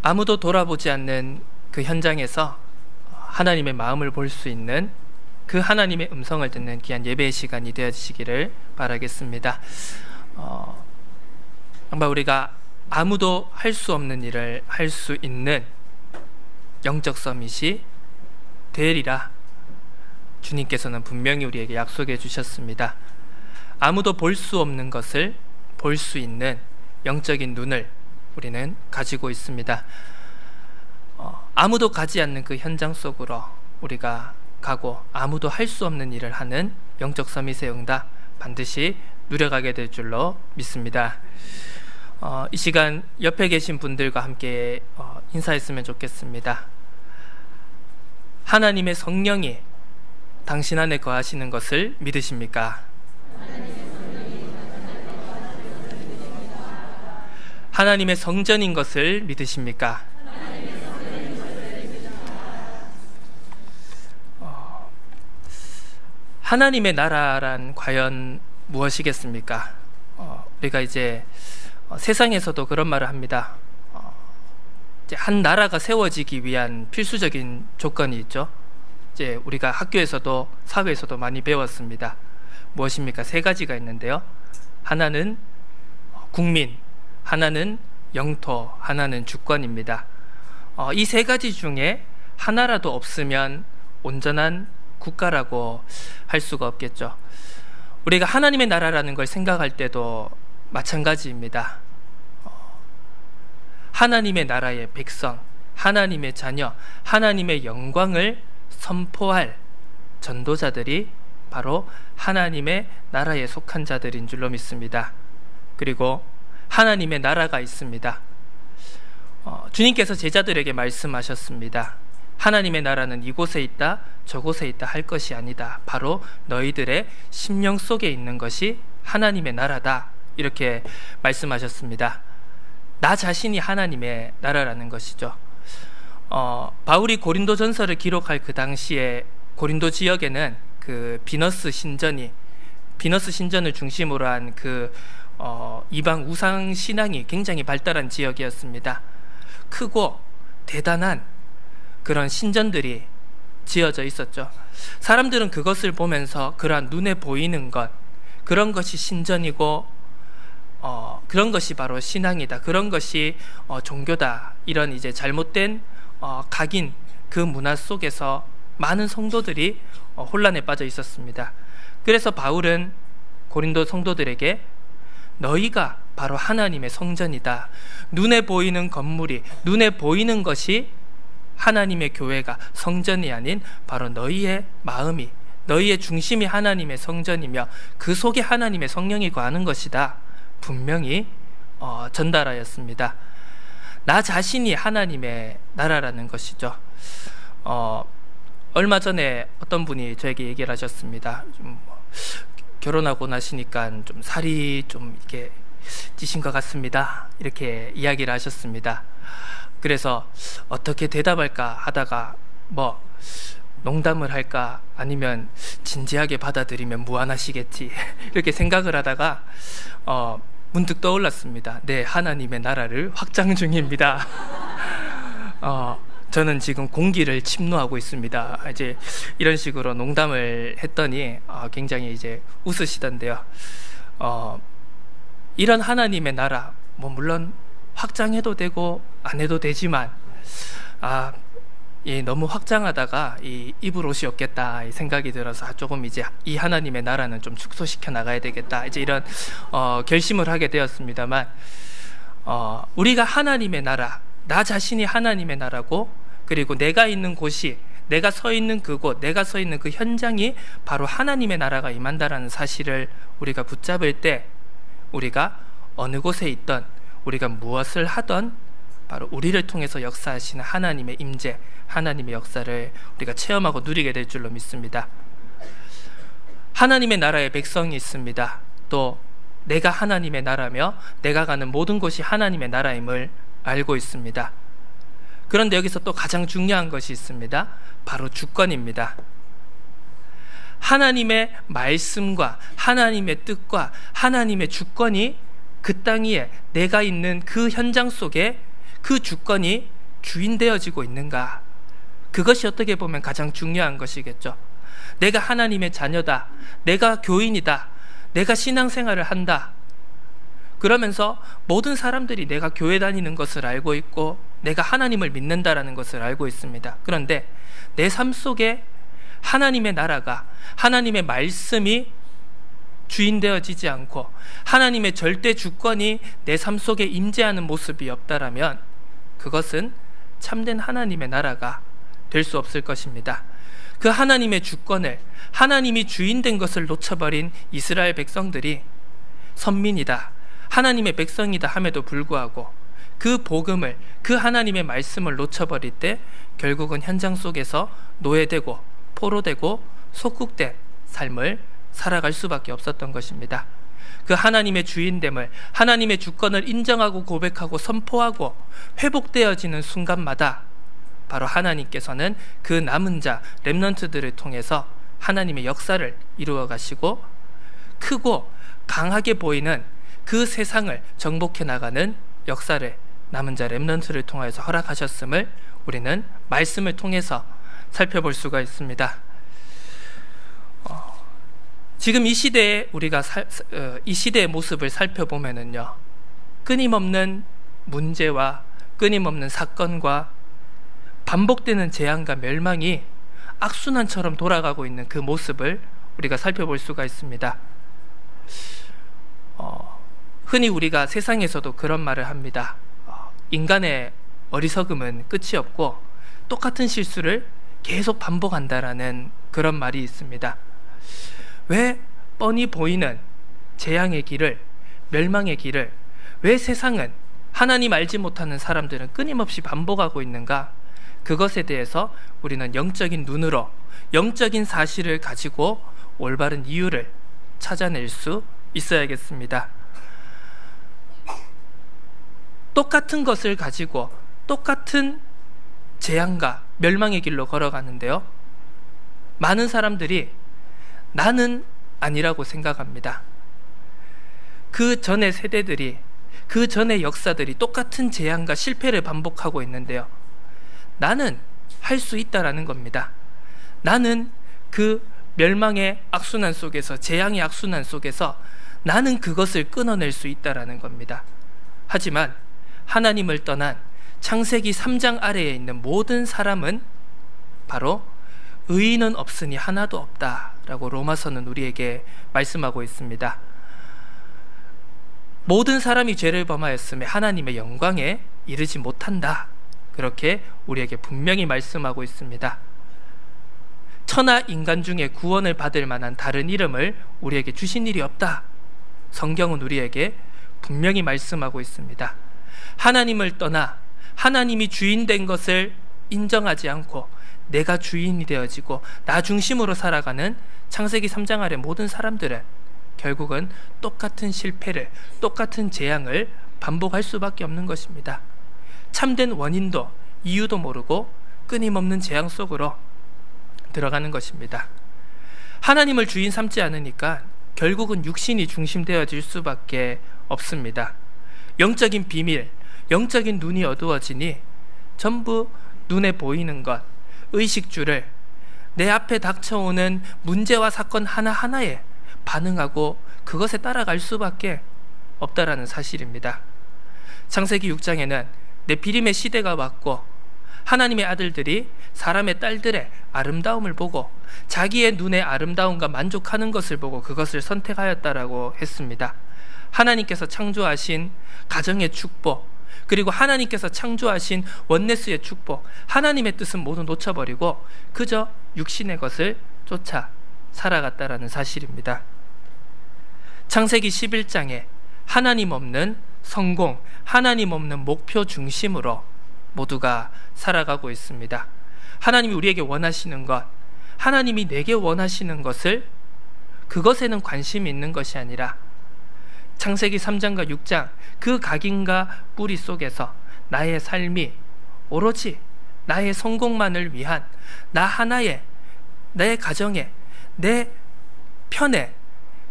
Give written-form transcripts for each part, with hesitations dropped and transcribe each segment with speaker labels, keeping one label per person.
Speaker 1: 아무도 돌아보지 않는 그 현장에서 하나님의 마음을 볼 수 있는 그 하나님의 음성을 듣는 귀한 예배의 시간이 되어지시기를 바라겠습니다. 정말 우리가 아무도 할 수 없는 일을 할 수 있는 영적 서밋이 되리라 주님께서는 분명히 우리에게 약속해 주셨습니다. 아무도 볼 수 없는 것을 볼 수 있는 영적인 눈을 우리는 가지고 있습니다. 아무도 가지 않는 그 현장 속으로 우리가 가고 아무도 할 수 없는 일을 하는 영적 서밋의 응답 반드시 누려가게 될 줄로 믿습니다. 이 시간 옆에 계신 분들과 함께 인사했으면 좋겠습니다. 하나님의 성령이 당신 안에 거하시는 것을 믿으십니까? 하나님의 성전인 것을 믿으십니까? 하나님의 나라란 과연 무엇이겠습니까? 우리가 이제 세상에서도 그런 말을 합니다. 이제 한 나라가 세워지기 위한 필수적인 조건이 있죠. 이제 우리가 학교에서도 사회에서도 많이 배웠습니다. 무엇입니까? 세 가지가 있는데요. 하나는 국민, 하나는 영토, 하나는 주권입니다. 이 세 가지 중에 하나라도 없으면 온전한 국가라고 할 수가 없겠죠. 우리가 하나님의 나라라는 걸 생각할 때도 마찬가지입니다. 하나님의 나라의 백성, 하나님의 자녀, 하나님의 영광을 선포할 전도자들이 바로 하나님의 나라에 속한 자들인 줄로 믿습니다. 그리고 하나님의 나라가 있습니다. 주님께서 제자들에게 말씀하셨습니다. 하나님의 나라는 이곳에 있다 저곳에 있다 할 것이 아니다. 바로 너희들의 심령 속에 있는 것이 하나님의 나라다. 이렇게 말씀하셨습니다. 나 자신이 하나님의 나라라는 것이죠. 바울이 고린도 전서를 기록할 그 당시에 고린도 지역에는 그 비너스 신전을 중심으로 한 그 이방 우상 신앙이 굉장히 발달한 지역이었습니다. 크고 대단한 그런 신전들이 지어져 있었죠. 사람들은 그것을 보면서 그러한 눈에 보이는 것, 그런 것이 신전이고 그런 것이 바로 신앙이다, 그런 것이 종교다, 이런 이제 잘못된 각인 그 문화 속에서 많은 성도들이 혼란에 빠져 있었습니다. 그래서 바울은 고린도 성도들에게 너희가 바로 하나님의 성전이다. 눈에 보이는 건물이, 눈에 보이는 것이 하나님의 교회가 성전이 아닌 바로 너희의 마음이, 너희의 중심이 하나님의 성전이며 그 속에 하나님의 성령이 거하는 것이다. 분명히 전달하였습니다. 나 자신이 하나님의 나라라는 것이죠. 얼마 전에 어떤 분이 저에게 얘기를 하셨습니다. 결혼하고 나시니까 좀 살이 좀 이렇게 찌신 것 같습니다. 이렇게 이야기를 하셨습니다. 그래서 어떻게 대답할까 하다가 농담을 할까 아니면 진지하게 받아들이면 무안하시겠지 이렇게 생각을 하다가 문득 떠올랐습니다. 네, 하나님의 나라를 확장 중입니다. 저는 지금 공기를 침노하고 있습니다. 이제 이런 식으로 농담을 했더니 굉장히 이제 웃으시던데요. 이런 하나님의 나라, 물론 확장해도 되고 안 해도 되지만 너무 확장하다가 입을 옷이 없겠다 이 생각이 들어서 조금 이제 이 하나님의 나라는 좀 축소시켜 나가야 되겠다, 이제 이런 결심을 하게 되었습니다만, 우리가 하나님의 나라, 나 자신이 하나님의 나라고, 그리고 내가 있는 곳이, 내가 서 있는 그곳, 내가 서 있는 그 현장이 바로 하나님의 나라가 임한다라는 사실을 우리가 붙잡을 때, 우리가 어느 곳에 있던, 우리가 무엇을 하던 바로 우리를 통해서 역사하시는 하나님의 임재, 하나님의 역사를 우리가 체험하고 누리게 될 줄로 믿습니다. 하나님의 나라의 백성이 있습니다. 또 내가 하나님의 나라며 내가 가는 모든 곳이 하나님의 나라임을 알고 있습니다. 그런데 여기서 또 가장 중요한 것이 있습니다. 바로 주권입니다. 하나님의 말씀과 하나님의 뜻과 하나님의 주권이 그 땅 위에, 내가 있는 그 현장 속에 그 주권이 주인되어지고 있는가? 그것이 어떻게 보면 가장 중요한 것이겠죠. 내가 하나님의 자녀다, 내가 교인이다, 내가 신앙생활을 한다, 그러면서 모든 사람들이 내가 교회 다니는 것을 알고 있고 내가 하나님을 믿는다라는 것을 알고 있습니다. 그런데 내 삶 속에 하나님의 나라가, 하나님의 말씀이 주인되어지지 않고 하나님의 절대 주권이 내 삶 속에 임재하는 모습이 없다라면 그것은 참된 하나님의 나라가 될 수 없을 것입니다. 그 하나님의 주권을, 하나님이 주인된 것을 놓쳐버린 이스라엘 백성들이 선민이다, 하나님의 백성이다 함에도 불구하고 그 복음을, 그 하나님의 말씀을 놓쳐버릴 때 결국은 현장 속에서 노예되고 포로되고 속국된 삶을 살아갈 수밖에 없었던 것입니다. 그 하나님의 주인됨을, 하나님의 주권을 인정하고 고백하고 선포하고 회복되어지는 순간마다 바로 하나님께서는 그 남은 자 렘넌트들을 통해서 하나님의 역사를 이루어 가시고 크고 강하게 보이는 그 세상을 정복해 나가는 역사를 남은 자 렘넌트를 통해서 허락하셨음을 우리는 말씀을 통해서 살펴볼 수가 있습니다. 지금 이 시대에 우리가 이 시대의 모습을 살펴보면은요, 끊임없는 문제와 끊임없는 사건과 반복되는 재앙과 멸망이 악순환처럼 돌아가고 있는 그 모습을 우리가 살펴볼 수가 있습니다. 흔히 우리가 세상에서도 그런 말을 합니다. 인간의 어리석음은 끝이 없고 똑같은 실수를 계속 반복한다라는 그런 말이 있습니다. 왜 뻔히 보이는 재앙의 길을, 멸망의 길을, 왜 세상은, 하나님 알지 못하는 사람들은 끊임없이 반복하고 있는가? 그것에 대해서 우리는 영적인 눈으로, 영적인 사실을 가지고 올바른 이유를 찾아낼 수 있어야겠습니다. 똑같은 것을 가지고 똑같은 재앙과 멸망의 길로 걸어가는데요, 많은 사람들이 나는 아니라고 생각합니다. 그 전의 세대들이, 그 전의 역사들이 똑같은 재앙과 실패를 반복하고 있는데요, 나는 할 수 있다라는 겁니다. 나는 그 멸망의 악순환 속에서, 재앙의 악순환 속에서 나는 그것을 끊어낼 수 있다라는 겁니다. 하지만 하나님을 떠난 창세기 3장 아래에 있는 모든 사람은 바로 의인은 없으니 하나도 없다라고 로마서는 우리에게 말씀하고 있습니다. 모든 사람이 죄를 범하였음에 하나님의 영광에 이르지 못한다, 그렇게 우리에게 분명히 말씀하고 있습니다. 천하 인간 중에 구원을 받을 만한 다른 이름을 우리에게 주신 일이 없다, 성경은 우리에게 분명히 말씀하고 있습니다. 하나님을 떠나 하나님이 주인된 것을 인정하지 않고 내가 주인이 되어지고 나 중심으로 살아가는 창세기 3장 아래 모든 사람들은 결국은 똑같은 실패를, 똑같은 재앙을 반복할 수밖에 없는 것입니다. 참된 원인도 이유도 모르고 끊임없는 재앙 속으로 들어가는 것입니다. 하나님을 주인 삼지 않으니까 결국은 육신이 중심되어질 수밖에 없습니다. 영적인 비밀, 영적인 눈이 어두워지니 전부 눈에 보이는 것, 의식주를 내 앞에 닥쳐오는 문제와 사건 하나하나에 반응하고 그것에 따라갈 수밖에 없다라는 사실입니다. 창세기 6장에는 네피림의 시대가 왔고 하나님의 아들들이 사람의 딸들의 아름다움을 보고 자기의 눈의 아름다움과 만족하는 것을 보고 그것을 선택하였다라고 했습니다. 하나님께서 창조하신 가정의 축복, 그리고 하나님께서 창조하신 원네스의 축복, 하나님의 뜻은 모두 놓쳐버리고 그저 육신의 것을 쫓아 살아갔다라는 사실입니다. 창세기 11장에 하나님 없는 성공, 하나님 없는 목표 중심으로 모두가 살아가고 있습니다. 하나님이 우리에게 원하시는 것, 하나님이 내게 원하시는 것을, 그것에는 관심이 있는 것이 아니라 창세기 3장과 6장 그 각인과 뿌리 속에서 나의 삶이 오로지 나의 성공만을 위한, 나 하나의, 내 가정에, 내 편에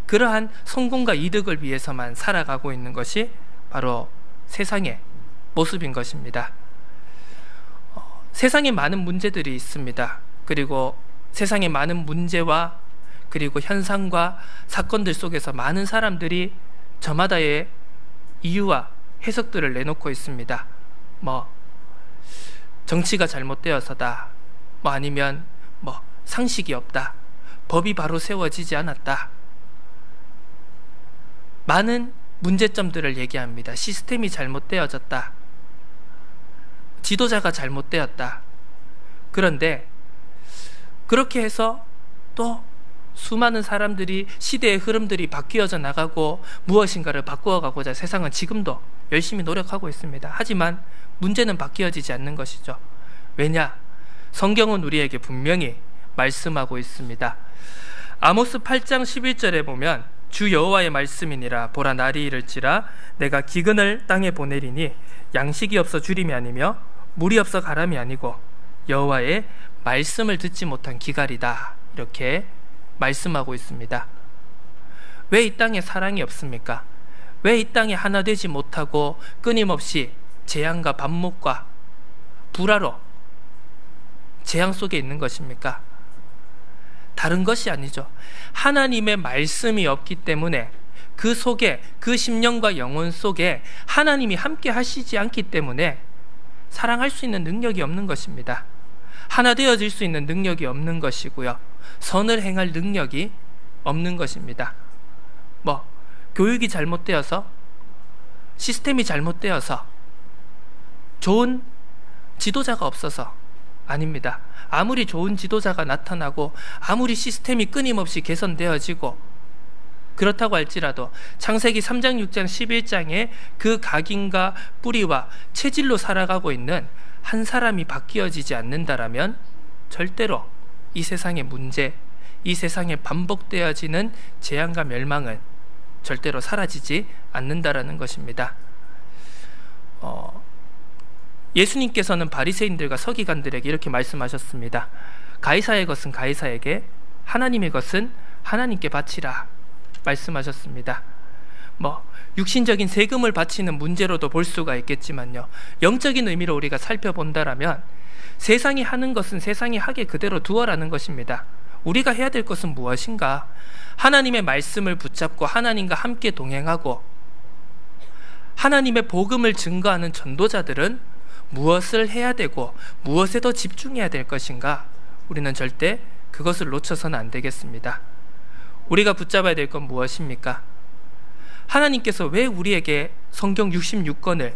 Speaker 1: 그러한 성공과 이득을 위해서만 살아가고 있는 것이 바로 세상의 모습인 것입니다. 세상에 많은 문제들이 있습니다. 그리고 세상에 많은 문제와 그리고 현상과 사건들 속에서 많은 사람들이 저마다의 이유와 해석들을 내놓고 있습니다. 정치가 잘못되어서다, 아니면 상식이 없다, 법이 바로 세워지지 않았다, 많은 문제점들을 얘기합니다. 시스템이 잘못되어졌다, 지도자가 잘못되었다. 그런데 그렇게 해서 또 수많은 사람들이, 시대의 흐름들이 바뀌어져 나가고 무엇인가를 바꾸어가고자 세상은 지금도 열심히 노력하고 있습니다. 하지만 문제는 바뀌어지지 않는 것이죠. 왜냐? 성경은 우리에게 분명히 말씀하고 있습니다. 아모스 8장 11절에 보면 주 여호와의 말씀이니라. 보라, 날이 이를지라 내가 기근을 땅에 보내리니 양식이 없어 주림이 아니며 물이 없어 가람이 아니고 여호와의 말씀을 듣지 못한 기갈이다. 이렇게 말씀하고 있습니다. 왜 이 땅에 사랑이 없습니까? 왜 이 땅에 하나 되지 못하고 끊임없이 재앙과 반목과 불화로 재앙 속에 있는 것입니까? 다른 것이 아니죠. 하나님의 말씀이 없기 때문에 그 속에, 그 심령과 영혼 속에 하나님이 함께 하시지 않기 때문에 사랑할 수 있는 능력이 없는 것입니다. 하나 되어질 수 있는 능력이 없는 것이고요, 선을 행할 능력이 없는 것입니다. 교육이 잘못되어서, 시스템이 잘못되어서, 좋은 지도자가 없어서 아닙니다. 아무리 좋은 지도자가 나타나고 아무리 시스템이 끊임없이 개선되어지고 그렇다고 할지라도 창세기 3장, 6장, 11장에 그 각인과 뿌리와 체질로 살아가고 있는 한 사람이 바뀌어지지 않는다라면 절대로 이 세상의 문제, 이 세상에 반복되어지는 재앙과 멸망은 절대로 사라지지 않는다라는 것입니다. 예수님께서는 바리새인들과 서기관들에게 이렇게 말씀하셨습니다. 가이사의 것은 가이사에게, 하나님의 것은 하나님께 바치라 말씀하셨습니다. 육신적인 세금을 바치는 문제로도 볼 수가 있겠지만요, 영적인 의미로 우리가 살펴본다라면 세상이 하는 것은 세상이 하게 그대로 두어라는 것입니다. 우리가 해야 될 것은 무엇인가? 하나님의 말씀을 붙잡고 하나님과 함께 동행하고 하나님의 복음을 증거하는 전도자들은 무엇을 해야 되고 무엇에 더 집중해야 될 것인가? 우리는 절대 그것을 놓쳐서는 안 되겠습니다. 우리가 붙잡아야 될 건 무엇입니까? 하나님께서 왜 우리에게 성경 66권을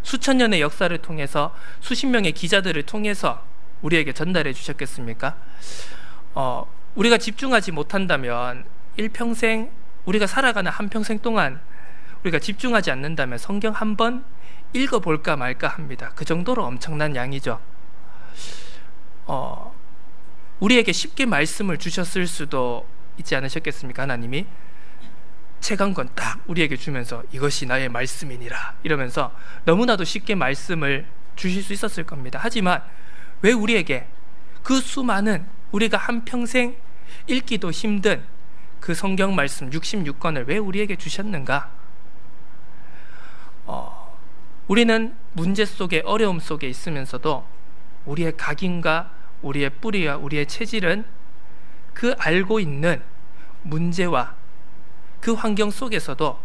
Speaker 1: 수천 년의 역사를 통해서 수십 명의 기자들을 통해서 우리에게 전달해 주셨겠습니까? 우리가 집중하지 못한다면 일평생, 우리가 살아가는 한평생 동안 우리가 집중하지 않는다면 성경 한 번 읽어볼까 말까 합니다. 그 정도로 엄청난 양이죠. 우리에게 쉽게 말씀을 주셨을 수도 있지 않으셨겠습니까? 하나님이 책 한 권 딱 우리에게 주면서 이것이 나의 말씀이니라 이러면서 너무나도 쉽게 말씀을 주실 수 있었을 겁니다. 하지만 왜 우리에게 그 수많은, 우리가 한평생 읽기도 힘든 그 성경 말씀 66권을 왜 우리에게 주셨는가? 우리는 문제 속에, 어려움 속에 있으면서도 우리의 각인과 우리의 뿌리와 우리의 체질은 그 알고 있는 문제와 그 환경 속에서도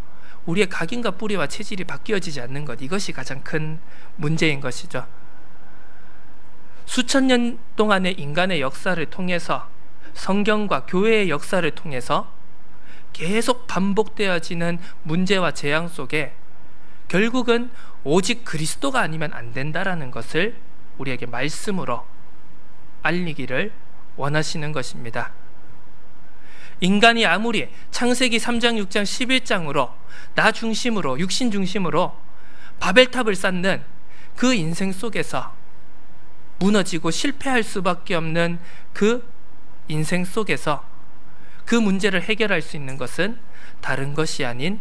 Speaker 1: 우리의 각인과 뿌리와 체질이 바뀌어지지 않는 것, 이것이 가장 큰 문제인 것이죠. 수천 년 동안의 인간의 역사를 통해서, 성경과 교회의 역사를 통해서 계속 반복되어지는 문제와 재앙 속에 결국은 오직 그리스도가 아니면 안 된다라는 것을 우리에게 말씀으로 알리기를 원하시는 것입니다. 인간이 아무리 창세기 3장, 6장, 11장으로 나 중심으로, 육신 중심으로 바벨탑을 쌓는 그 인생 속에서 무너지고 실패할 수밖에 없는 그 인생 속에서 그 문제를 해결할 수 있는 것은 다른 것이 아닌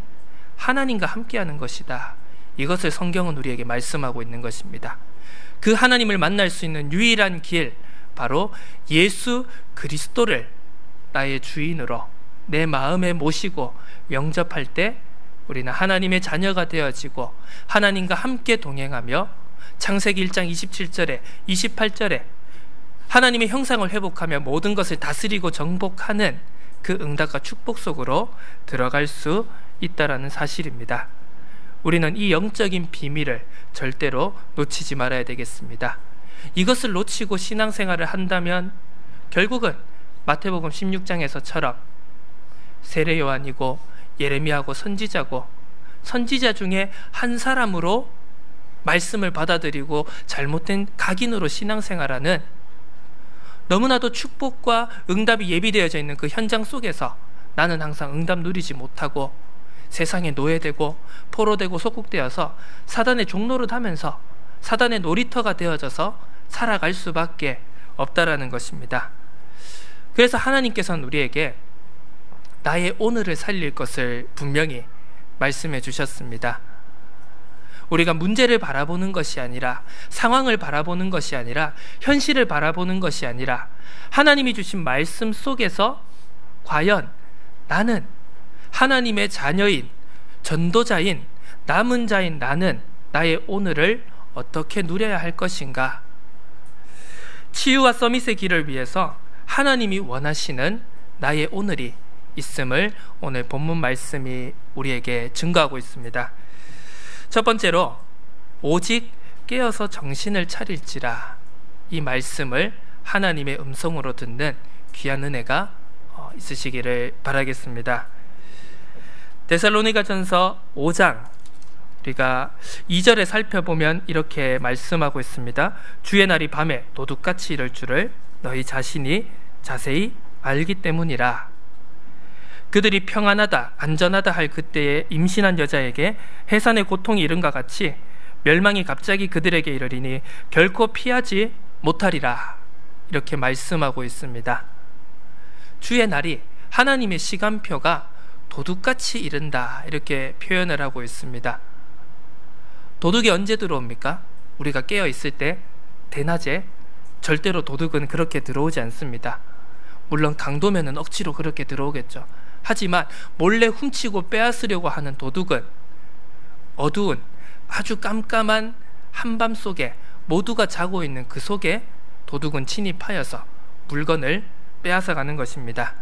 Speaker 1: 하나님과 함께하는 것이다. 이것을 성경은 우리에게 말씀하고 있는 것입니다. 그 하나님을 만날 수 있는 유일한 길, 바로 예수 그리스도를 나의 주인으로 내 마음에 모시고 영접할 때 우리는 하나님의 자녀가 되어지고 하나님과 함께 동행하며 창세기 1장 27절에 28절에 하나님의 형상을 회복하며 모든 것을 다스리고 정복하는 그 응답과 축복 속으로 들어갈 수 있다라는 사실입니다. 우리는 이 영적인 비밀을 절대로 놓치지 말아야 되겠습니다. 이것을 놓치고 신앙생활을 한다면 결국은 마태복음 16장에서처럼 세례 요한이고 예레미야고 선지자고 선지자 중에 한 사람으로 말씀을 받아들이고 잘못된 각인으로 신앙생활하는 너무나도 축복과 응답이 예비되어져 있는 그 현장 속에서 나는 항상 응답 누리지 못하고 세상에 노예되고 포로되고 속국되어서 사단의 종노릇하면서 사단의 놀이터가 되어져서 살아갈 수밖에 없다라는 것입니다. 그래서 하나님께서는 우리에게 나의 오늘을 살릴 것을 분명히 말씀해 주셨습니다. 우리가 문제를 바라보는 것이 아니라 상황을 바라보는 것이 아니라 현실을 바라보는 것이 아니라 하나님이 주신 말씀 속에서 과연 나는 하나님의 자녀인 전도자인 남은 자인 나는 나의 오늘을 어떻게 누려야 할 것인가? 치유와 서밋의 길을 위해서 하나님이 원하시는 나의 오늘이 있음을 오늘 본문 말씀이 우리에게 증거하고 있습니다. 첫 번째로 오직 깨어서 정신을 차릴지라, 이 말씀을 하나님의 음성으로 듣는 귀한 은혜가 있으시기를 바라겠습니다. 데살로니가전서 5장 우리가 2절에 살펴보면 이렇게 말씀하고 있습니다. 주의 날이 밤에 도둑같이 이를 줄을 너희 자신이 자세히 알기 때문이라. 그들이 평안하다 안전하다 할 그때에 임신한 여자에게 해산의 고통이 이른과 같이 멸망이 갑자기 그들에게 이르리니 결코 피하지 못하리라. 이렇게 말씀하고 있습니다. 주의 날이 하나님의 시간표가 도둑같이 이른다, 이렇게 표현을 하고 있습니다. 도둑이 언제 들어옵니까? 우리가 깨어 있을 때 대낮에 절대로 도둑은 그렇게 들어오지 않습니다. 물론 강도면은 억지로 그렇게 들어오겠죠. 하지만 몰래 훔치고 빼앗으려고 하는 도둑은 어두운 아주 깜깜한 한밤 속에 모두가 자고 있는 그 속에 도둑은 침입하여서 물건을 빼앗아가는 것입니다.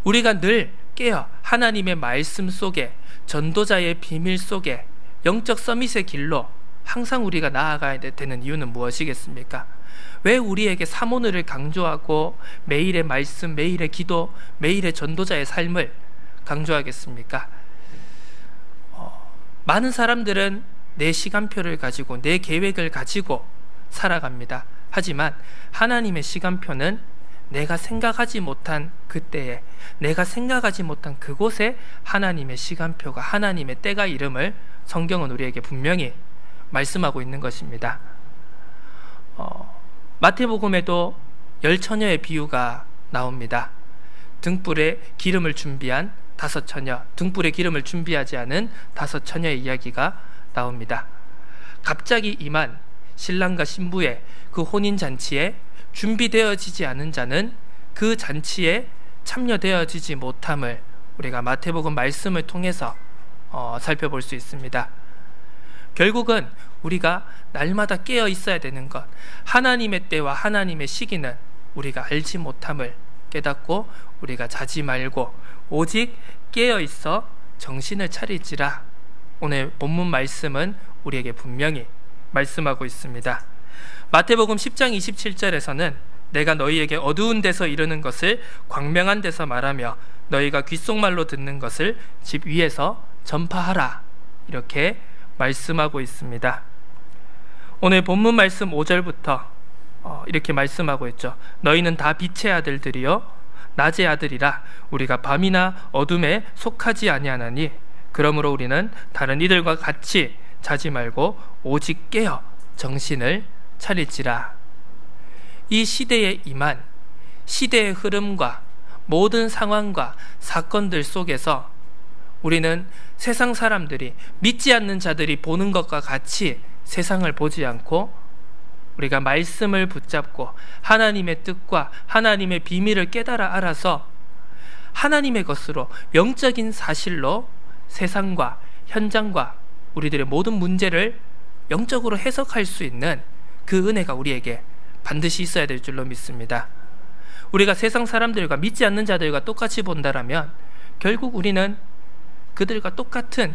Speaker 1: 우리가 늘 깨어 하나님의 말씀 속에 전도자의 비밀 속에 영적 서밋의 길로 항상 우리가 나아가야 되는 이유는 무엇이겠습니까? 왜 우리에게 사모늘을 강조하고 매일의 말씀, 매일의 기도, 매일의 전도자의 삶을 강조하겠습니까? 많은 사람들은 내 시간표를 가지고 내 계획을 가지고 살아갑니다. 하지만 하나님의 시간표는 내가 생각하지 못한 그때에, 내가 생각하지 못한 그곳에 하나님의 시간표가, 하나님의 때가 이름을 성경은 우리에게 분명히 말씀하고 있는 것입니다. 마태복음에도 열처녀의 비유가 나옵니다. 등불에 기름을 준비한 5처녀, 등불에 기름을 준비하지 않은 5처녀의 이야기가 나옵니다. 갑자기 임한 신랑과 신부의 그 혼인잔치에 준비되어지지 않은 자는 그 잔치에 참여되어지지 못함을 우리가 마태복음 말씀을 통해서 살펴볼 수 있습니다. 결국은 우리가 날마다 깨어 있어야 되는 것, 하나님의 때와 하나님의 시기는 우리가 알지 못함을 깨닫고 우리가 자지 말고 오직 깨어 있어 정신을 차릴지라. 오늘 본문 말씀은 우리에게 분명히 말씀하고 있습니다. 마태복음 10장 27절에서는 내가 너희에게 어두운 데서 이르는 것을 광명한 데서 말하며 너희가 귓속말로 듣는 것을 집 위에서 전파하라, 이렇게 말씀하고 있습니다. 오늘 본문 말씀 5절부터 이렇게 말씀하고 있죠. 너희는 다 빛의 아들들이요 낮의 아들이라. 우리가 밤이나 어둠에 속하지 아니하나니 그러므로 우리는 다른 이들과 같이 자지 말고 오직 깨어 정신을 차릴지라. 이 시대에 임한 시대의 흐름과 모든 상황과 사건들 속에서 우리는 세상 사람들이, 믿지 않는 자들이 보는 것과 같이 세상을 보지 않고 우리가 말씀을 붙잡고 하나님의 뜻과 하나님의 비밀을 깨달아 알아서 하나님의 것으로 영적인 사실로 세상과 현장과 우리들의 모든 문제를 영적으로 해석할 수 있는 그 은혜가 우리에게 반드시 있어야 될 줄로 믿습니다. 우리가 세상 사람들과 믿지 않는 자들과 똑같이 본다라면 결국 우리는 그들과 똑같은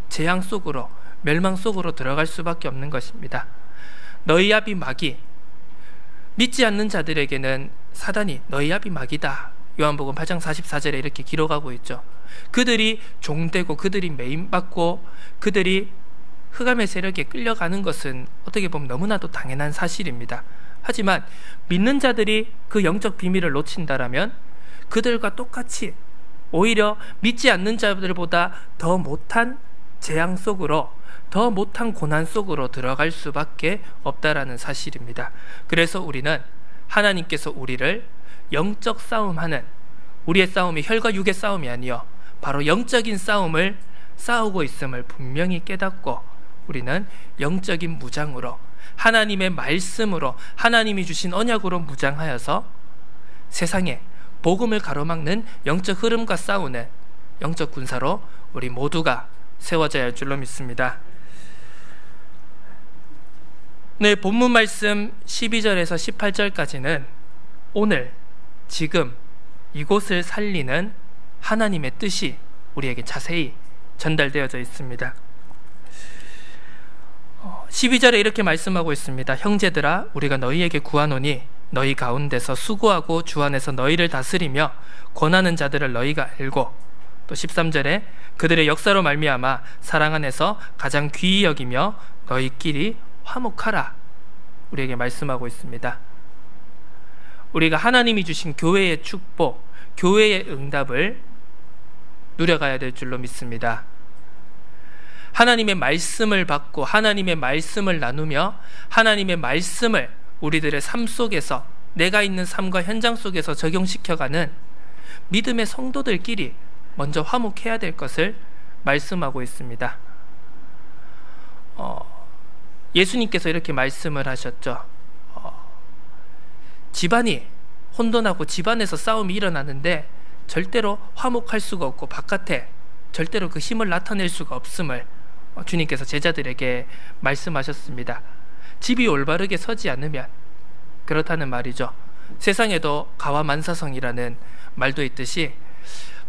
Speaker 1: 재앙 속으로, 멸망 속으로 들어갈 수밖에 없는 것입니다. 너희 아비 마귀, 믿지 않는 자들에게는 사단이 너희 아비 마귀다, 요한복음 8장 44절에 이렇게 기록하고 있죠. 그들이 종되고 그들이 매임받고 그들이 흑암의 세력에 끌려가는 것은 어떻게 보면 너무나도 당연한 사실입니다. 하지만 믿는 자들이 그 영적 비밀을 놓친다라면 그들과 똑같이 오히려 믿지 않는 자들보다 더 못한 재앙 속으로, 더 못한 고난 속으로 들어갈 수밖에 없다라는 사실입니다. 그래서 우리는 하나님께서 우리를 영적 싸움하는, 우리의 싸움이 혈과 육의 싸움이 아니요 바로 영적인 싸움을 싸우고 있음을 분명히 깨닫고 우리는 영적인 무장으로, 하나님의 말씀으로, 하나님이 주신 언약으로 무장하여서 세상에 복음을 가로막는 영적 흐름과 싸우는 영적 군사로 우리 모두가 세워져야 할 줄로 믿습니다. 네, 본문 말씀 12절에서 18절까지는 오늘, 지금 이곳을 살리는 하나님의 뜻이 우리에게 자세히 전달되어져 있습니다. 12절에 이렇게 말씀하고 있습니다. 형제들아, 우리가 너희에게 구하노니 너희 가운데서 수고하고 주 안에서 너희를 다스리며 권하는 자들을 너희가 알고, 또 13절에 그들의 역사로 말미암아 사랑 안에서 가장 귀히 여기며 너희끼리 화목하라, 우리에게 말씀하고 있습니다. 우리가 하나님이 주신 교회의 축복, 교회의 응답을 누려가야 될 줄로 믿습니다. 하나님의 말씀을 받고 하나님의 말씀을 나누며 하나님의 말씀을 우리들의 삶 속에서, 내가 있는 삶과 현장 속에서 적용시켜가는 믿음의 성도들끼리 먼저 화목해야 될 것을 말씀하고 있습니다. 예수님께서 이렇게 말씀을 하셨죠. 집안이 혼돈하고 집안에서 싸움이 일어나는데 절대로 화목할 수가 없고 바깥에 절대로 그 힘을 나타낼 수가 없음을 주님께서 제자들에게 말씀하셨습니다. 집이 올바르게 서지 않으면, 그렇다는 말이죠. 세상에도 가와만사성이라는 말도 있듯이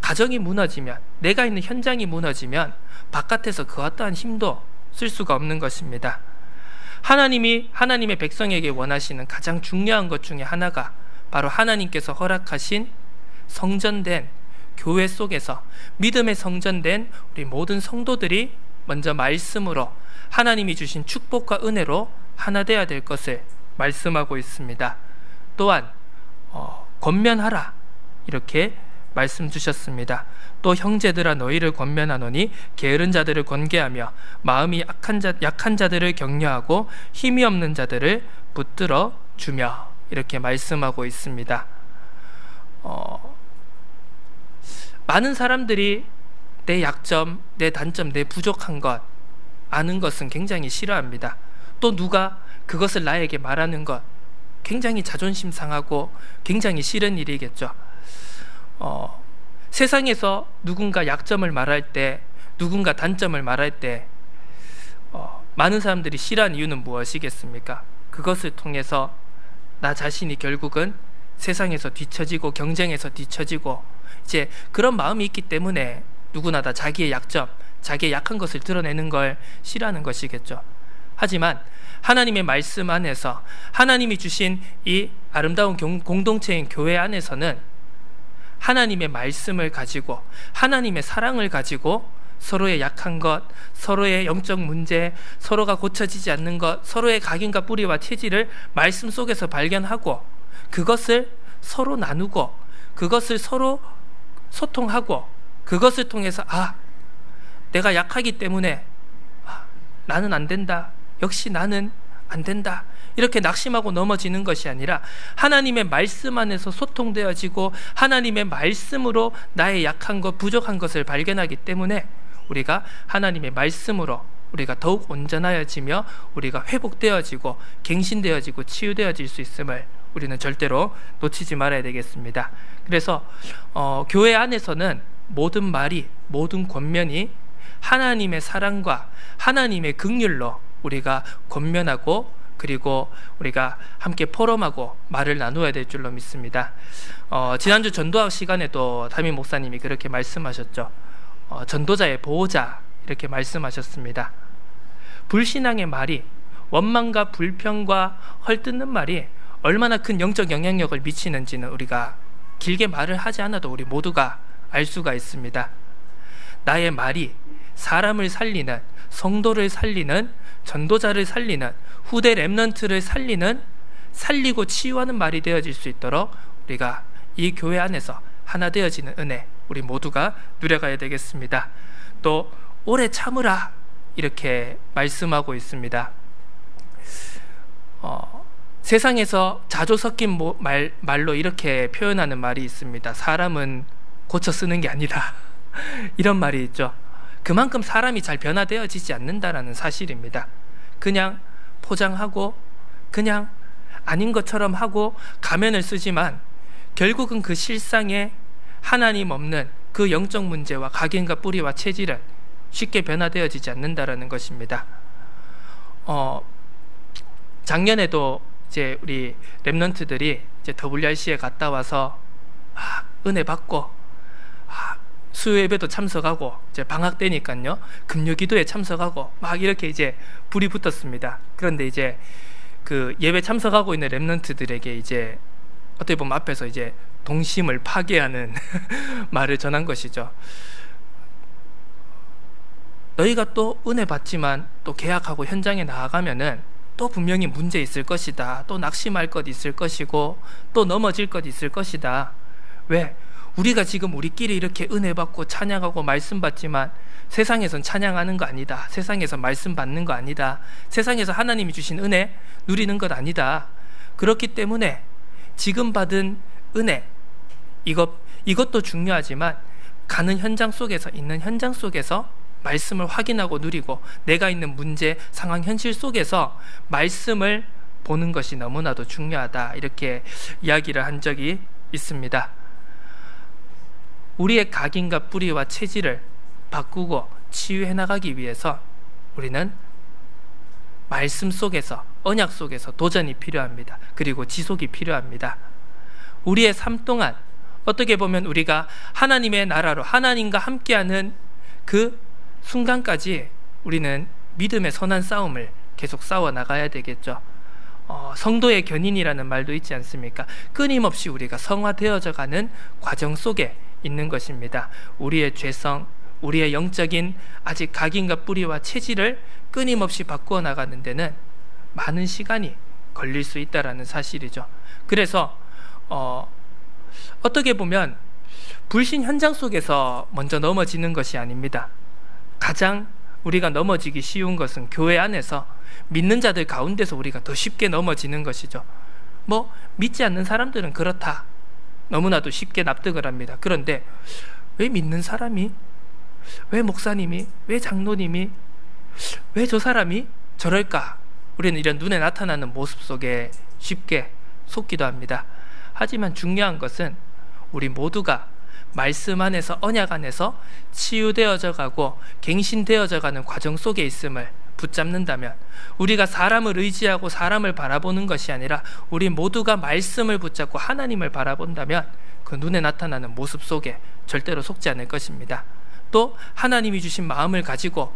Speaker 1: 가정이 무너지면, 내가 있는 현장이 무너지면 바깥에서 그와 또한 힘도 쓸 수가 없는 것입니다. 하나님이 하나님의 백성에게 원하시는 가장 중요한 것 중에 하나가 바로 하나님께서 허락하신 성전된 교회 속에서, 믿음의 성전된 우리 모든 성도들이 먼저 말씀으로, 하나님이 주신 축복과 은혜로 하나 되어야 될 것을 말씀하고 있습니다. 또한 권면하라, 이렇게 말씀 주셨습니다. 또 형제들아, 너희를 권면하노니 게으른 자들을 권계하며 마음이 약한 자들을 격려하고 힘이 없는 자들을 붙들어 주며, 이렇게 말씀하고 있습니다. 많은 사람들이 내 약점, 내 단점, 내 부족한 것 아는 것은 굉장히 싫어합니다. 또 누가 그것을 나에게 말하는 것 굉장히 자존심 상하고 굉장히 싫은 일이겠죠. 세상에서 누군가 약점을 말할 때, 누군가 단점을 말할 때 많은 사람들이 싫어하는 이유는 무엇이겠습니까? 그것을 통해서 나 자신이 결국은 세상에서 뒤처지고 경쟁에서 뒤처지고, 이제 그런 마음이 있기 때문에 누구나 다 자기의 약점, 자기의 약한 것을 드러내는 걸 싫어하는 것이겠죠. 하지만 하나님의 말씀 안에서, 하나님이 주신 이 아름다운 공동체인 교회 안에서는 하나님의 말씀을 가지고, 하나님의 사랑을 가지고 서로의 약한 것, 서로의 영적 문제, 서로가 고쳐지지 않는 것, 서로의 각인과 뿌리와 체질을 말씀 속에서 발견하고 그것을 서로 나누고 그것을 서로 소통하고, 그것을 통해서 내가 약하기 때문에 나는 안 된다, 역시 나는 안 된다, 이렇게 낙심하고 넘어지는 것이 아니라 하나님의 말씀 안에서 소통되어지고 하나님의 말씀으로 나의 약한 것, 부족한 것을 발견하기 때문에 우리가 하나님의 말씀으로 우리가 더욱 온전하여지며 우리가 회복되어지고 갱신되어지고 치유되어질 수 있음을 우리는 절대로 놓치지 말아야 되겠습니다. 그래서 교회 안에서는 모든 말이, 모든 권면이 하나님의 사랑과 하나님의 긍휼로 우리가 권면하고 그리고 우리가 함께 포럼하고 말을 나누어야 될 줄로 믿습니다. 지난주 전도학 시간에도 담임 목사님이 그렇게 말씀하셨죠. 전도자의 보호자 이렇게 말씀하셨습니다. 불신앙의 말이, 원망과 불평과 헐뜯는 말이 얼마나 큰 영적 영향력을 미치는지는 우리가 길게 말을 하지 않아도 우리 모두가 알 수가 있습니다. 나의 말이 사람을 살리는, 성도를 살리는, 전도자를 살리는, 후대 렘넌트를 살리는, 살리고 치유하는 말이 되어질 수 있도록 우리가 이 교회 안에서 하나 되어지는 은혜 우리 모두가 누려가야 되겠습니다. 또 오래 참으라 이렇게 말씀하고 있습니다. 세상에서 자조 섞인 말로 이렇게 표현하는 말이 있습니다. 사람은 고쳐 쓰는 게 아니다 이런 말이 있죠. 그만큼 사람이 잘 변화되어지지 않는다라는 사실입니다. 그냥 포장하고 그냥 아닌 것처럼 하고 가면을 쓰지만 결국은 그 실상에 하나님 없는 그 영적 문제와 각인과 뿌리와 체질은 쉽게 변화되어지지 않는다라는 것입니다. 작년에도 이제 우리 렘넌트들이 이제 WRC에 갔다 와서 은혜 받고 수요 예배도 참석하고 이제 방학 때니까요 금요 기도에 참석하고 막 이렇게 이제 불이 붙었습니다. 그런데 이제 그 예배 참석하고 있는 렘넌트들에게 이제 어떻게 보면 앞에서 이제 동심을 파괴하는 말을 전한 것이죠. 너희가 또 은혜 받지만 또 계약하고 현장에 나아가면은 또 분명히 문제 있을 것이다. 또 낙심할 것 있을 것이고 또 넘어질 것 있을 것이다. 왜? 우리가 지금 우리끼리 이렇게 은혜 받고 찬양하고 말씀 받지만 세상에선 찬양하는 거 아니다. 세상에서 말씀 받는 거 아니다. 세상에서 하나님이 주신 은혜 누리는 것 아니다. 그렇기 때문에 지금 받은 은혜 이것도 중요하지만 가는 현장 속에서 있는 현장 속에서 말씀을 확인하고 누리고 내가 있는 문제, 상황, 현실 속에서 말씀을 보는 것이 너무나도 중요하다. 이렇게 이야기를 한 적이 있습니다. 우리의 각인과 뿌리와 체질을 바꾸고 치유해 나가기 위해서 우리는 말씀 속에서, 언약 속에서 도전이 필요합니다. 그리고 지속이 필요합니다. 우리의 삶 동안 어떻게 보면 우리가 하나님의 나라로 하나님과 함께하는 그 순간까지 우리는 믿음의 선한 싸움을 계속 싸워 나가야 되겠죠. 성도의 견인이라는 말도 있지 않습니까? 끊임없이 우리가 성화되어져 가는 과정 속에 있는 것입니다. 우리의 죄성, 우리의 영적인 아직 각인과 뿌리와 체질을 끊임없이 바꾸어 나가는 데는 많은 시간이 걸릴 수 있다는 사실이죠. 그래서 어떻게 보면 불신 현장 속에서 먼저 넘어지는 것이 아닙니다. 가장 우리가 넘어지기 쉬운 것은 교회 안에서 믿는 자들 가운데서 우리가 더 쉽게 넘어지는 것이죠. 믿지 않는 사람들은 그렇다. 너무나도 쉽게 납득을 합니다. 그런데 왜 믿는 사람이, 왜 목사님이, 왜 장로님이, 왜 저 사람이 저럴까? 우리는 이런 눈에 나타나는 모습 속에 쉽게 속기도 합니다. 하지만 중요한 것은 우리 모두가 말씀 안에서, 언약 안에서 치유되어져 가고 갱신되어져 가는 과정 속에 있음을 붙잡는다면, 우리가 사람을 의지하고 사람을 바라보는 것이 아니라 우리 모두가 말씀을 붙잡고 하나님을 바라본다면 그 눈에 나타나는 모습 속에 절대로 속지 않을 것입니다. 또 하나님이 주신 마음을 가지고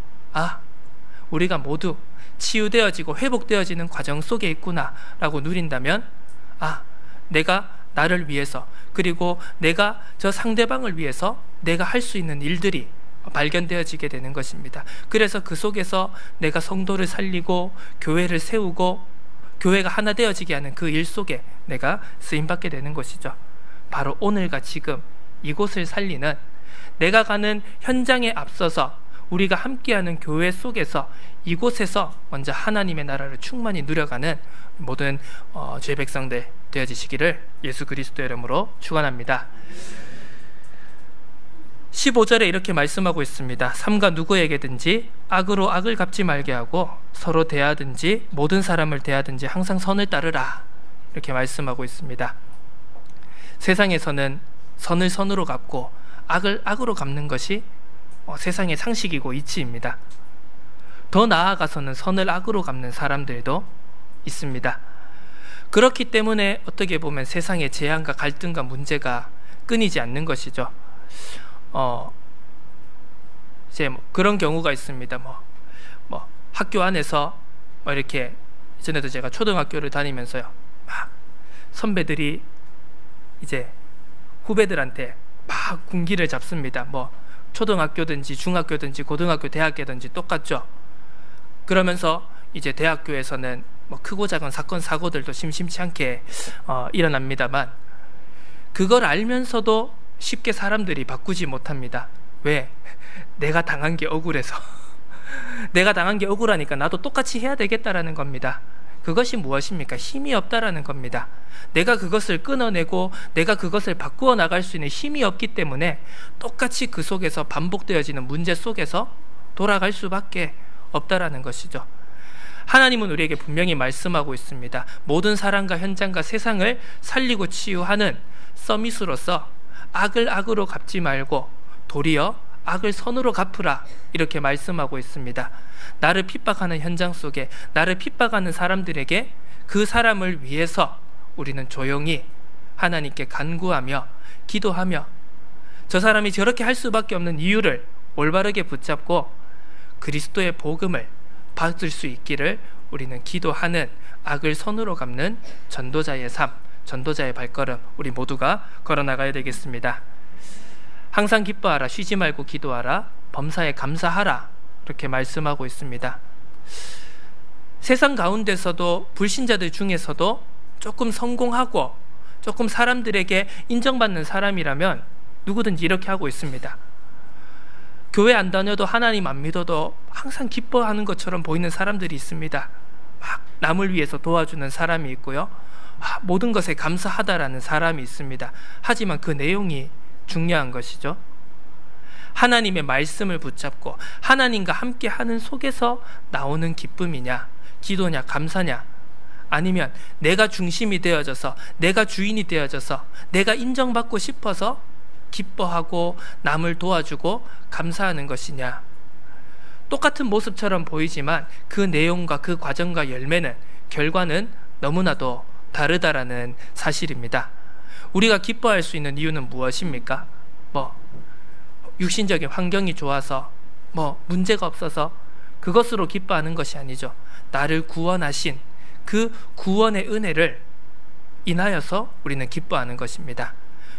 Speaker 1: 우리가 모두 치유되어지고 회복되어지는 과정 속에 있구나 라고 누린다면 내가 나를 위해서, 그리고 내가 저 상대방을 위해서 내가 할 수 있는 일들이 발견되어지게 되는 것입니다. 그래서 그 속에서 내가 성도를 살리고 교회를 세우고 교회가 하나 되어지게 하는 그 일 속에 내가 쓰임받게 되는 것이죠. 바로 오늘과 지금 이곳을 살리는, 내가 가는 현장에 앞서서 우리가 함께하는 교회 속에서 이곳에서 먼저 하나님의 나라를 충만히 누려가는 모든 주의 백성들 되어지시기를 예수 그리스도의 이름으로 축원합니다. 15절에 이렇게 말씀하고 있습니다. 삼가 누구에게든지 악으로 악을 갚지 말게 하고 서로 대하든지 모든 사람을 대하든지 항상 선을 따르라. 이렇게 말씀하고 있습니다. 세상에서는 선을 선으로 갚고 악을 악으로 갚는 것이 세상의 상식이고 이치입니다. 더 나아가서는 선을 악으로 갚는 사람들도 있습니다. 그렇기 때문에 어떻게 보면 세상의 재앙과 갈등과 문제가 끊이지 않는 것이죠. 이제 그런 경우가 있습니다. 학교 안에서 이렇게 전에도 제가 초등학교를 다니면서요, 막 선배들이 이제 후배들한테 막 군기를 잡습니다. 초등학교든지 중학교든지 고등학교, 대학교든지 똑같죠. 그러면서 이제 대학교에서는 크고 작은 사건 사고들도 심심치 않게 일어납니다만, 그걸 알면서도 쉽게 사람들이 바꾸지 못합니다. 왜? 내가 당한 게 억울해서. 내가 당한 게 억울하니까 나도 똑같이 해야 되겠다라는 겁니다. 그것이 무엇입니까? 힘이 없다라는 겁니다. 내가 그것을 끊어내고 내가 그것을 바꾸어 나갈 수 있는 힘이 없기 때문에 똑같이 그 속에서 반복되어지는 문제 속에서 돌아갈 수밖에 없다라는 것이죠. 하나님은 우리에게 분명히 말씀하고 있습니다. 모든 사람과 현장과 세상을 살리고 치유하는 서밋으로서 악을 악으로 갚지 말고 도리어 악을 선으로 갚으라, 이렇게 말씀하고 있습니다. 나를 핍박하는 현장 속에, 나를 핍박하는 사람들에게 그 사람을 위해서 우리는 조용히 하나님께 간구하며 기도하며 저 사람이 저렇게 할 수밖에 없는 이유를 올바르게 붙잡고 그리스도의 복음을 받을 수 있기를 우리는 기도하는, 악을 선으로 갚는 전도자의 삶, 전도자의 발걸음, 우리 모두가 걸어나가야 되겠습니다. 항상 기뻐하라, 쉬지 말고 기도하라, 범사에 감사하라, 이렇게 말씀하고 있습니다. 세상 가운데서도 불신자들 중에서도 조금 성공하고 조금 사람들에게 인정받는 사람이라면 누구든지 이렇게 하고 있습니다. 교회 안 다녀도 하나님 안 믿어도 항상 기뻐하는 것처럼 보이는 사람들이 있습니다. 막 남을 위해서 도와주는 사람이 있고요, 모든 것에 감사하다라는 사람이 있습니다. 하지만 그 내용이 중요한 것이죠. 하나님의 말씀을 붙잡고 하나님과 함께 하는 속에서 나오는 기쁨이냐, 기도냐, 감사냐, 아니면 내가 중심이 되어져서, 내가 주인이 되어져서, 내가 인정받고 싶어서 기뻐하고 남을 도와주고 감사하는 것이냐. 똑같은 모습처럼 보이지만 그 내용과 그 과정과 열매는, 결과는 너무나도 다르다라는 사실입니다. 우리가 기뻐할 수 있는 이유는 무엇입니까? 육신적인 환경이 좋아서, 문제가 없어서 그것으로 기뻐하는 것이 아니죠. 나를 구원하신 그 구원의 은혜를 인하여서 우리는 기뻐하는 것입니다.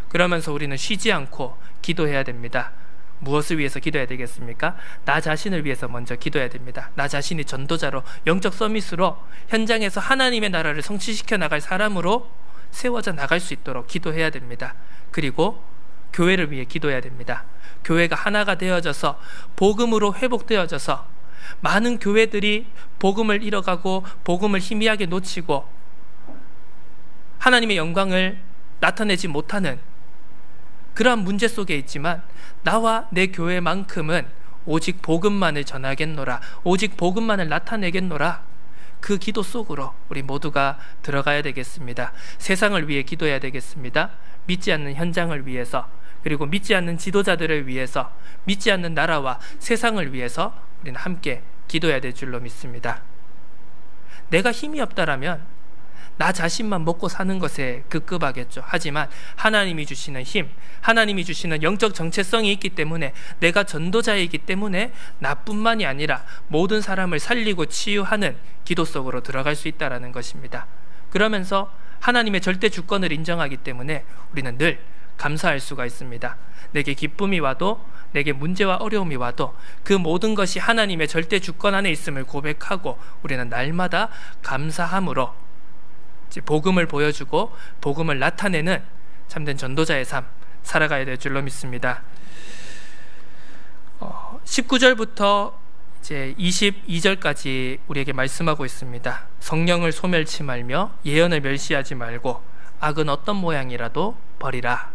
Speaker 1: 그러면서 우리는 쉬지 않고 기도해야 됩니다. 무엇을 위해서 기도해야 되겠습니까? 나 자신을 위해서 먼저 기도해야 됩니다. 나 자신이 전도자로, 영적 서밋으로 현장에서 하나님의 나라를 성취시켜 나갈 사람으로 세워져 나갈 수 있도록 기도해야 됩니다. 그리고 교회를 위해 기도해야 됩니다. 교회가 하나가 되어져서 복음으로 회복되어져서 많은 교회들이 복음을 잃어가고 복음을 희미하게 놓치고 하나님의 영광을 나타내지 못하는 그러한 문제 속에 있지만, 나와 내 교회만큼은 오직 복음만을 전하겠노라, 오직 복음만을 나타내겠노라, 그 기도 속으로 우리 모두가 들어가야 되겠습니다. 세상을 위해 기도해야 되겠습니다. 믿지 않는 현장을 위해서, 그리고 믿지 않는 지도자들을 위해서, 믿지 않는 나라와 세상을 위해서 우리는 함께 기도해야 될 줄로 믿습니다. 내가 힘이 없다라면 나 자신만 먹고 사는 것에 급급하겠죠. 하지만 하나님이 주시는 힘, 하나님이 주시는 영적 정체성이 있기 때문에, 내가 전도자이기 때문에 나뿐만이 아니라 모든 사람을 살리고 치유하는 기도 속으로 들어갈 수 있다는 것입니다. 그러면서 하나님의 절대 주권을 인정하기 때문에 우리는 늘 감사할 수가 있습니다. 내게 기쁨이 와도, 내게 문제와 어려움이 와도 그 모든 것이 하나님의 절대 주권 안에 있음을 고백하고 우리는 날마다 감사함으로 복음을 보여주고 복음을 나타내는 참된 전도자의 삶 살아가야 될 줄로 믿습니다. 19절부터 이제 22절까지 우리에게 말씀하고 있습니다. 성령을 소멸치 말며 예언을 멸시하지 말고 악은 어떤 모양이라도 버리라.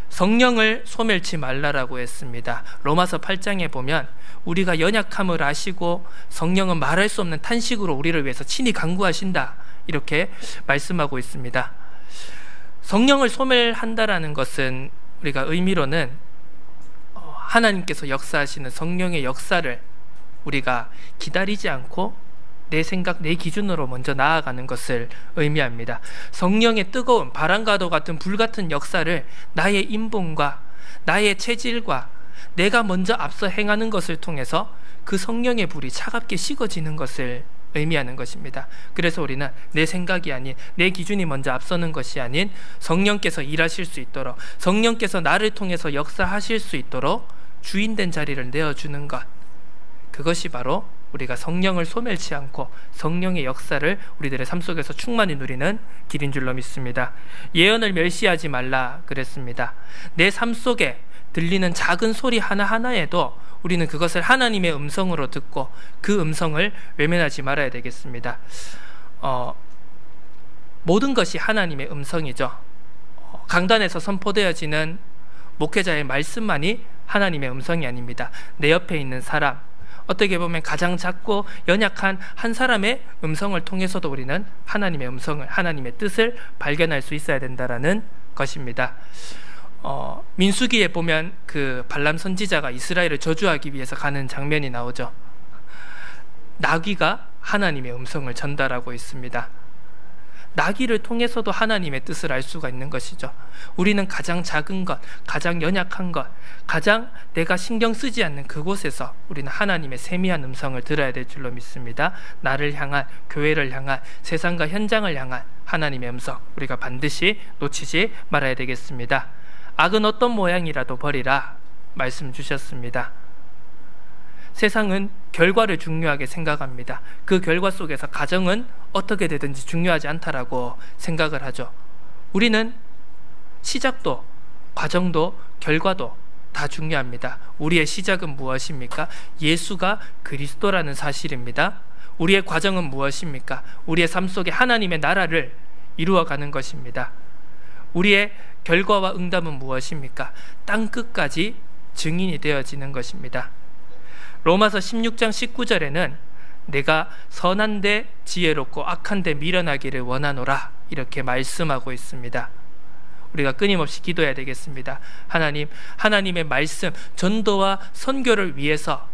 Speaker 1: 성령을 소멸치 말라라고 했습니다. 로마서 8장에 보면 우리가 연약함을 아시고 성령은 말할 수 없는 탄식으로 우리를 위해서 친히 간구하신다, 이렇게 말씀하고 있습니다. 성령을 소멸한다라는 것은 우리가 의미로는 하나님께서 역사하시는 성령의 역사를 우리가 기다리지 않고 내 생각, 내 기준으로 먼저 나아가는 것을 의미합니다. 성령의 뜨거운 바람과도 같은 불같은 역사를 나의 인본과 나의 체질과 내가 먼저 앞서 행하는 것을 통해서 그 성령의 불이 차갑게 식어지는 것을 의미하는 것입니다. 그래서 우리는 내 생각이 아닌, 내 기준이 먼저 앞서는 것이 아닌 성령께서 일하실 수 있도록, 성령께서 나를 통해서 역사하실 수 있도록 주인된 자리를 내어주는 것, 그것이 바로 우리가 성령을 소멸치 않고 성령의 역사를 우리들의 삶 속에서 충만히 누리는 길인 줄로 믿습니다. 예언을 멸시하지 말라 그랬습니다. 내 삶 속에 들리는 작은 소리 하나하나에도 우리는 그것을 하나님의 음성으로 듣고 그 음성을 외면하지 말아야 되겠습니다. 모든 것이 하나님의 음성이죠. 강단에서 선포되어지는 목회자의 말씀만이 하나님의 음성이 아닙니다. 내 옆에 있는 사람, 어떻게 보면 가장 작고 연약한 한 사람의 음성을 통해서도 우리는 하나님의 음성을, 하나님의 뜻을 발견할 수 있어야 된다라는 것입니다. 민수기에 보면 그 발람 선지자가 이스라엘을 저주하기 위해서 가는 장면이 나오죠. 나귀가 하나님의 음성을 전달하고 있습니다. 나귀를 통해서도 하나님의 뜻을 알 수가 있는 것이죠. 우리는 가장 작은 것, 가장 연약한 것, 가장 내가 신경 쓰지 않는 그곳에서 우리는 하나님의 세미한 음성을 들어야 될 줄로 믿습니다. 나를 향한, 교회를 향한, 세상과 현장을 향한 하나님의 음성, 우리가 반드시 놓치지 말아야 되겠습니다. 악은 어떤 모양이라도 버리라 말씀 주셨습니다. 세상은 결과를 중요하게 생각합니다. 그 결과 속에서 가정은 어떻게 되든지 중요하지 않다라고 생각을 하죠. 우리는 시작도, 과정도, 결과도 다 중요합니다. 우리의 시작은 무엇입니까? 예수가 그리스도라는 사실입니다. 우리의 과정은 무엇입니까? 우리의 삶 속에 하나님의 나라를 이루어가는 것입니다. 우리의 결과와 응답은 무엇입니까? 땅끝까지 증인이 되어지는 것입니다. 로마서 16장 19절에는 내가 선한데 지혜롭고 악한데 미련하기를 원하노라 이렇게 말씀하고 있습니다. 우리가 끊임없이 기도해야 되겠습니다. 하나님, 하나님의 말씀, 전도와 선교를 위해서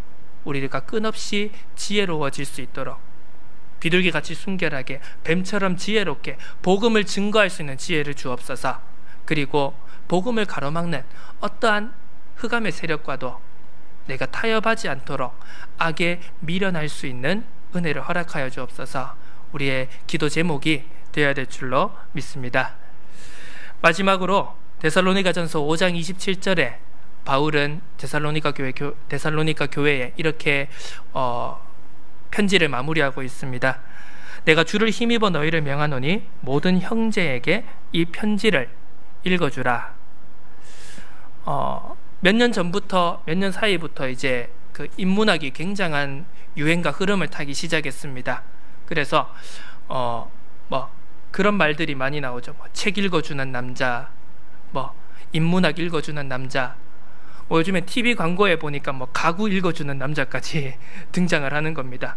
Speaker 1: 우리가 끊없이 지혜로워질 수 있도록 비둘기같이 순결하게 뱀처럼 지혜롭게 복음을 증거할 수 있는 지혜를 주옵소서. 그리고 복음을 가로막는 어떠한 흑암의 세력과도 내가 타협하지 않도록 악에 미련할 수 있는 은혜를 허락하여 주옵소서. 우리의 기도 제목이 되어야 될 줄로 믿습니다. 마지막으로 데살로니가전서 5장 27절에 바울은 데살로니가 교회에 이렇게 편지를 마무리하고 있습니다. 내가 주를 힘입어 너희를 명하노니 모든 형제에게 이 편지를 읽어주라. 몇 년 전부터, 몇 년 사이부터 이제 그 인문학이 굉장한 유행과 흐름을 타기 시작했습니다. 그래서 그런 말들이 많이 나오죠. 책 읽어주는 남자, 인문학 읽어주는 남자. 요즘에 TV 광고에 보니까 가구 읽어주는 남자까지 등장을 하는 겁니다.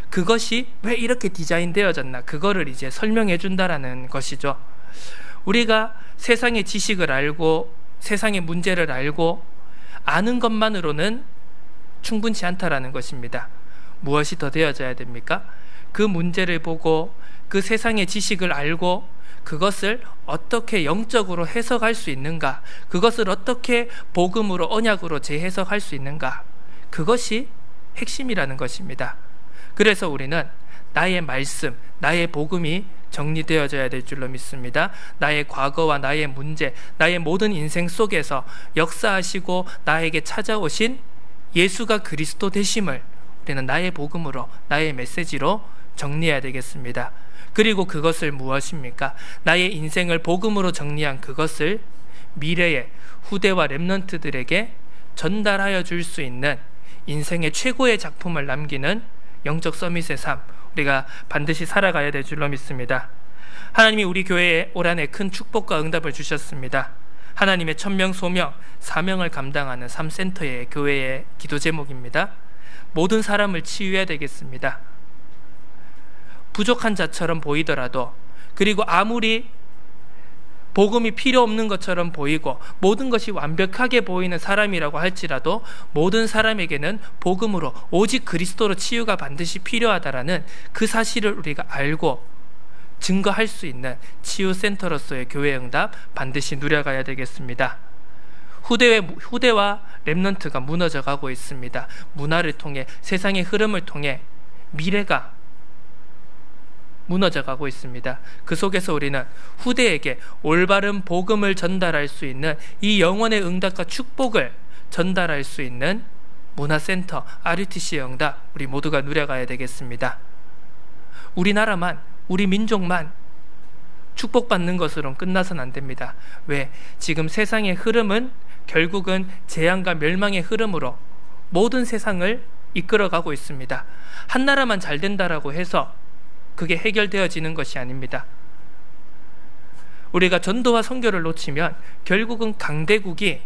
Speaker 1: 그것이 왜 이렇게 디자인되어졌나, 그거를 이제 설명해 준다라는 것이죠. 우리가 세상의 지식을 알고 세상의 문제를 알고 아는 것만으로는 충분치 않다라는 것입니다. 무엇이 더 되어져야 됩니까? 그 문제를 보고 그 세상의 지식을 알고 그것을 어떻게 영적으로 해석할 수 있는가, 그것을 어떻게 복음으로, 언약으로 재해석할 수 있는가, 그것이 핵심이라는 것입니다. 그래서 우리는 나의 말씀, 나의 복음이 정리되어져야 될 줄로 믿습니다. 나의 과거와 나의 문제, 나의 모든 인생 속에서 역사하시고 나에게 찾아오신 예수가 그리스도 되심을 우리는 나의 복음으로, 나의 메시지로 정리해야 되겠습니다. 그리고 그것을 무엇입니까? 나의 인생을 복음으로 정리한 그것을 미래의 후대와 렘넌트들에게 전달하여 줄 수 있는 인생의 최고의 작품을 남기는 영적 서밋의 삶, 우리가 반드시 살아가야 될 줄로 믿습니다. 하나님이 우리 교회에 올 한해 큰 축복과 응답을 주셨습니다. 하나님의 천명, 소명, 사명을 감당하는 3센터의 교회의 기도 제목입니다. 모든 사람을 치유해야 되겠습니다. 부족한 자처럼 보이더라도, 그리고 아무리 복음이 필요 없는 것처럼 보이고 모든 것이 완벽하게 보이는 사람이라고 할지라도 모든 사람에게는 복음으로 오직 그리스도로 치유가 반드시 필요하다라는 그 사실을 우리가 알고 증거할 수 있는 치유센터로서의 교회 응답 반드시 누려가야 되겠습니다. 후대와 렘넌트가 무너져 가고 있습니다. 문화를 통해, 세상의 흐름을 통해 미래가 무너져 가고 있습니다. 그 속에서 우리는 후대에게 올바른 복음을 전달할 수 있는 이 영혼의 응답과 축복을 전달할 수 있는 문화센터 RUTC의 응답 우리 모두가 누려가야 되겠습니다. 우리나라만, 우리 민족만 축복받는 것으로는 끝나서는 안 됩니다. 왜? 지금 세상의 흐름은 결국은 재앙과 멸망의 흐름으로 모든 세상을 이끌어가고 있습니다. 한 나라만 잘 된다라고 해서 그게 해결되어지는 것이 아닙니다. 우리가 전도와 선교를 놓치면 결국은 강대국이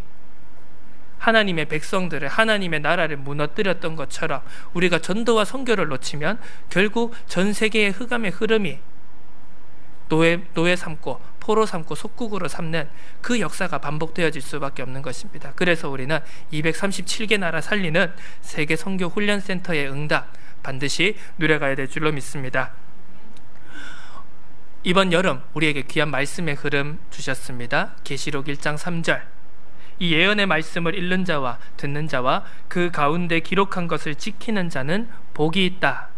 Speaker 1: 하나님의 백성들을, 하나님의 나라를 무너뜨렸던 것처럼 우리가 전도와 선교를 놓치면 결국 전 세계의 흑암의 흐름이 노예 삼고 포로 삼고 속국으로 삼는 그 역사가 반복되어질 수밖에 없는 것입니다. 그래서 우리는 237개 나라 살리는 세계 선교 훈련센터의 응답 반드시 누려가야 될 줄로 믿습니다. 이번 여름 우리에게 귀한 말씀의 흐름 주셨습니다. 계시록 1장 3절, 이 예언의 말씀을 읽는 자와 듣는 자와 그 가운데 기록한 것을 지키는 자는 복이 있다.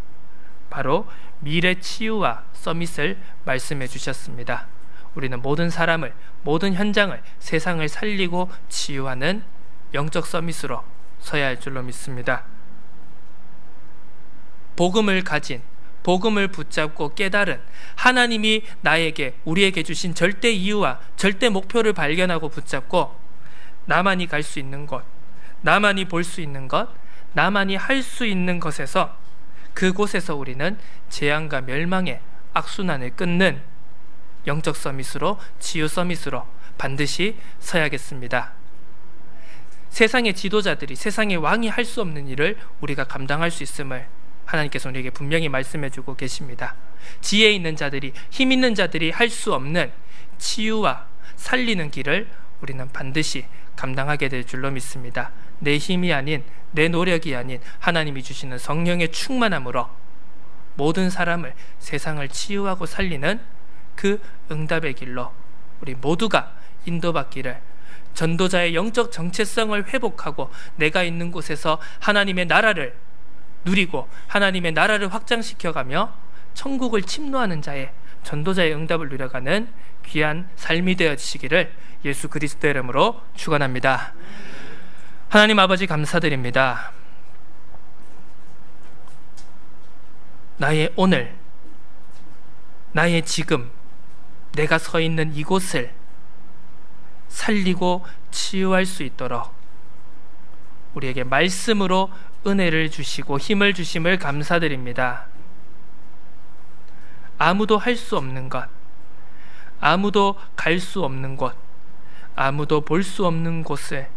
Speaker 1: 바로 미래 치유와 서밋을 말씀해 주셨습니다. 우리는 모든 사람을, 모든 현장을, 세상을 살리고 치유하는 영적 서밋으로 서야 할 줄로 믿습니다. 복음을 가진, 복음을 붙잡고 깨달은 하나님이 나에게, 우리에게 주신 절대 이유와 절대 목표를 발견하고 붙잡고 나만이 갈 수 있는 곳, 나만이 볼 수 있는 것, 나만이 할 수 있는 것에서, 그곳에서 우리는 재앙과 멸망의 악순환을 끊는 영적 서밋으로, 치유 서밋으로 반드시 서야겠습니다. 세상의 지도자들이, 세상의 왕이 할 수 없는 일을 우리가 감당할 수 있음을 하나님께서 우리에게 분명히 말씀해 주고 계십니다. 지혜 있는 자들이, 힘 있는 자들이 할 수 없는 치유와 살리는 길을 우리는 반드시 감당하게 될 줄로 믿습니다. 내 힘이 아닌, 내 노력이 아닌 하나님이 주시는 성령의 충만함으로 모든 사람을, 세상을 치유하고 살리는 그 응답의 길로 우리 모두가 인도받기를, 전도자의 영적 정체성을 회복하고 내가 있는 곳에서 하나님의 나라를 누리고 하나님의 나라를 확장시켜가며 천국을 침노하는 자의, 전도자의 응답을 누려가는 귀한 삶이 되어지시기를 예수 그리스도의 이름으로 축원합니다. 하나님 아버지 감사드립니다. 나의 오늘, 나의 지금, 내가 서 있는 이곳을 살리고 치유할 수 있도록 우리에게 말씀으로 은혜를 주시고 힘을 주심을 감사드립니다. 아무도 할 수 없는 것, 아무도 갈 수 없는 곳, 아무도 볼 수 없는 곳을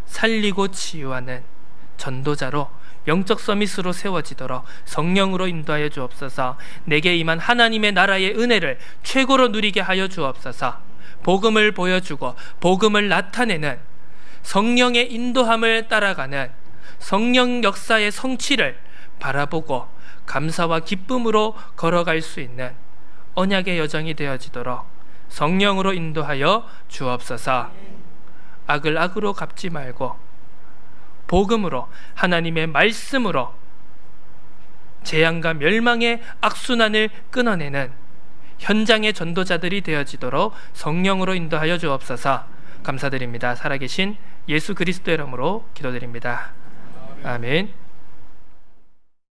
Speaker 1: 살리고 치유하는 전도자로, 영적 서밋으로 세워지도록 성령으로 인도하여 주옵소서. 내게 임한 하나님의 나라의 은혜를 최고로 누리게 하여 주옵소서. 복음을 보여주고 복음을 나타내는 성령의 인도함을 따라가는 성령 역사의 성취를 바라보고 감사와 기쁨으로 걸어갈 수 있는 언약의 여정이 되어지도록 성령으로 인도하여 주옵소서. 악을 악으로 갚지 말고 복음으로, 하나님의 말씀으로 재앙과 멸망의 악순환을 끊어내는 현장의 전도자들이 되어지도록 성령으로 인도하여 주옵소서. 감사드립니다. 살아계신 예수 그리스도의 이름으로 기도드립니다. 아멘.